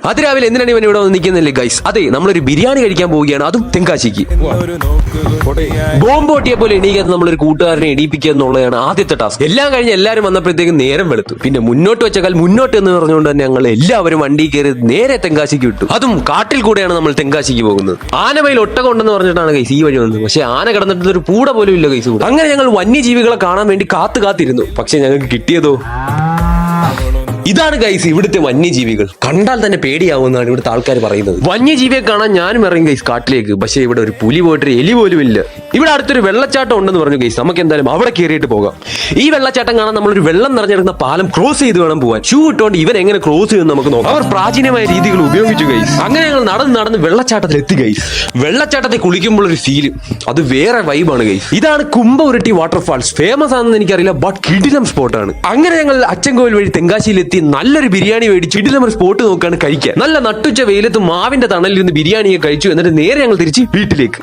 അതിരാവിലെ എന്തിനാണ് ഇവൻ ഇവിടെ വന്ന് നിൽക്കുന്നില്ലേ ഗൈസ്? അതെ, നമ്മളൊരു ബിരിയാണി കഴിക്കാൻ പോവുകയാണ്, അതും തെങ്കാശിക്ക്. ബോംബ് പൊട്ടിയെ പോലെ എണീക്കാത്ത നമ്മളൊരു കൂട്ടുകാരനെ എണീപ്പിക്കുക എന്നുള്ളതാണ് ആദ്യത്തെ ടാസ്ക്. എല്ലാം കഴിഞ്ഞ് എല്ലാവരും വന്നപ്പോഴത്തേക്കും നേരം വെളുത്തു. പിന്നെ മുന്നോട്ട് വെച്ചാൽ മുന്നോട്ട് എന്ന് പറഞ്ഞുകൊണ്ട് തന്നെ ഞങ്ങൾ എല്ലാവരും വണ്ടി കയറി നേരെ തെങ്കാശിക്ക് വിട്ടു. അതും കാട്ടിൽ കൂടെയാണ് നമ്മൾ തെങ്കാശിക്ക് പോകുന്നത്. ആനമയിൽ ഒട്ടകം ഉണ്ടെന്ന് പറഞ്ഞിട്ടാണ് ഗൈസ് ഈ വഴി വന്നത്. പക്ഷെ ആന കിടന്നിട്ട് ഒരു പൂട പോലും ഇല്ല ഗൈസ്. അങ്ങനെ ഞങ്ങൾ വന്യജീവികളെ കാണാൻ വേണ്ടി കാത്തിരുന്നു. പക്ഷെ ഞങ്ങൾക്ക് കിട്ടിയതോ ഇതാണ് ഗൈസ് ഇവിടുത്തെ വന്യജീവികൾ. കണ്ടാൽ തന്നെ പേടിയാവുമെന്നാണ് ഇവിടുത്തെ ആൾക്കാർ പറയുന്നത്. വന്യജീവിയെ കാണാൻ ഞാനും ഇറങ്ങി ഗൈസ് കാട്ടിലേക്ക്. പക്ഷെ ഇവിടെ ഒരു പുലി പോയിട്ടൊരു എലി പോലും ഇല്ല. ഇവിടെ അടുത്തൊരു വെള്ളച്ചാട്ടം ഉണ്ടെന്ന് പറഞ്ഞു ഗൈസ്. നമുക്ക് എന്തായാലും അവിടെ കയറിയിട്ട് പോകാം. ഈ വെള്ളച്ചാട്ടം കാണാൻ നമ്മളൊരു വെള്ളം നിറഞ്ഞെടുക്കുന്ന പാലം ക്രോസ് ചെയ്ത് വേണം പോകാൻ. ഷൂ ഇട്ടുകൊണ്ട് ഇവൻ എങ്ങനെ ക്രോസ് ചെയ്യുമെന്ന് നമുക്ക് നോക്കാം. അവർ പ്രാചീനമായ രീതികൾ ഉപയോഗിച്ചു ഗൈസ്. അങ്ങനെ ഞങ്ങൾ നടന്ന് വെള്ളച്ചാട്ടത്തിൽ എത്തി ഗൈസ്. വെള്ളച്ചാട്ടത്തിൽ കുളിക്കുമ്പോൾ ഒരു ഫീല് അത് വേറെ വൈബാണ് ഗൈസ്. ഇതാണ് കുംഭ ഉരുട്ടി വാട്ടർഫാൾസ്. ഫേമസ് ആണെന്ന് എനിക്കറിയില്ല, ബട്ട് കിടിലം സ്പോട്ടാണ്. അങ്ങനെ ഞങ്ങൾ അച്ചൻകോവിൽ വഴി തെങ്കാശിയിലെത്തി നല്ലൊരു ബിരിയാണി മേടിച്ച് കിടിലം ഒരു സ്പോട്ട് നോക്കാണ് കഴിക്കാൻ. നല്ല നട്ടുച്ച വെയിലത്ത് മാവിന്റെ തണലിൽ നിന്ന് ബിരിയാണിയെ കഴിച്ചു. എന്നിട്ട് നേരെ ഞങ്ങൾ തിരിച്ച് വീട്ടിലേക്ക്.